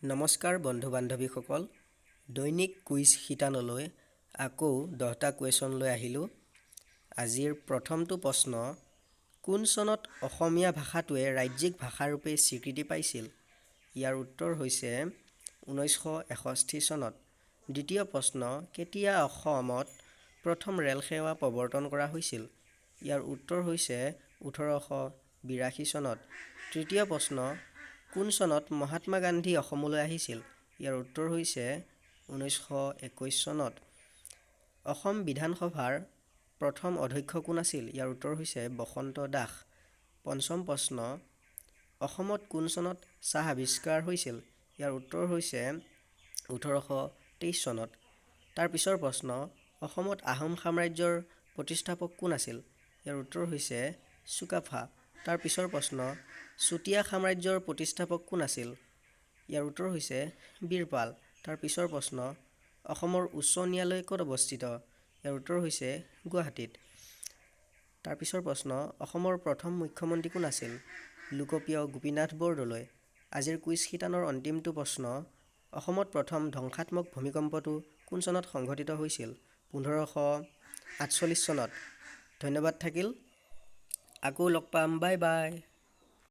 নমস্কাৰ বন্ধু বান্ধৱীসকল, দৈনিক কুইজ শিতানলৈ আকৌ 10টা কুৱেশ্যন লৈ আহিলোঁ। আজিৰ প্ৰথমটো প্ৰশ্ন, কোন চনত অসমীয়া ভাষাটোৱে ৰাজ্যিক ভাষাৰূপে স্বীকৃতি পাইছিল? ইয়াৰ উত্তৰ হৈছে 1961 চনত। দ্বিতীয় প্ৰশ্ন, কেতিয়া অসমত প্ৰথম ৰেল সেৱা প্ৰৱৰ্তন কৰা হৈছিল? ইয়াৰ উত্তৰ হৈছে 1882 চনত। তৃতীয় প্ৰশ্ন, কোন চনত মহাত্মা গান্ধী অসমলৈ আহিছিল? ইয়াৰ উত্তৰ হৈছে 1921 চনত। অসম বিধানসভাৰ প্ৰথম অধ্যক্ষ কোন আছিল? ইয়াৰ উত্তৰ হৈছে বসন্ত দাস। পঞ্চম প্ৰশ্ন, অসমত কোন চনত চাহ আৱিষ্কাৰ হৈছিল? ইয়াৰ উত্তৰ হৈছে 1823 চনত। তাৰ পিছৰ প্ৰশ্ন, অসমত আহোম সাম্ৰাজ্যৰ প্ৰতিষ্ঠাপক কোন আছিল? ইয়াৰ উত্তৰ হৈছে চুকাফা। তাৰ পিছৰ প্ৰশ্ন, চুতীয়া সাম্ৰাজ্যৰ প্ৰতিষ্ঠাপক কোন আছিল? ইয়াৰ উত্তৰ হৈছে বীৰপাল। তাৰ পিছৰ প্ৰশ্ন, অসমৰ উচ্চ ন্যায়ালয় ক'ত অৱস্থিত? ইয়াৰ উত্তৰ হৈছে গুৱাহাটীত। তাৰ পিছৰ প্ৰশ্ন, অসমৰ প্ৰথম মুখ্যমন্ত্ৰী কোন আছিল? লোকপ্ৰিয় গোপীনাথ বৰদলৈ। আজিৰ কুইজ শিতানৰ অন্তিমটো প্ৰশ্ন, অসমত প্ৰথম ধ্বংসাত্মক ভূমিকম্পটো কোন চনত সংঘটিত হৈছিল? 1548 চনত। ধন্যবাদ থাকিল। আকৌ লগ পাম। Bye bye.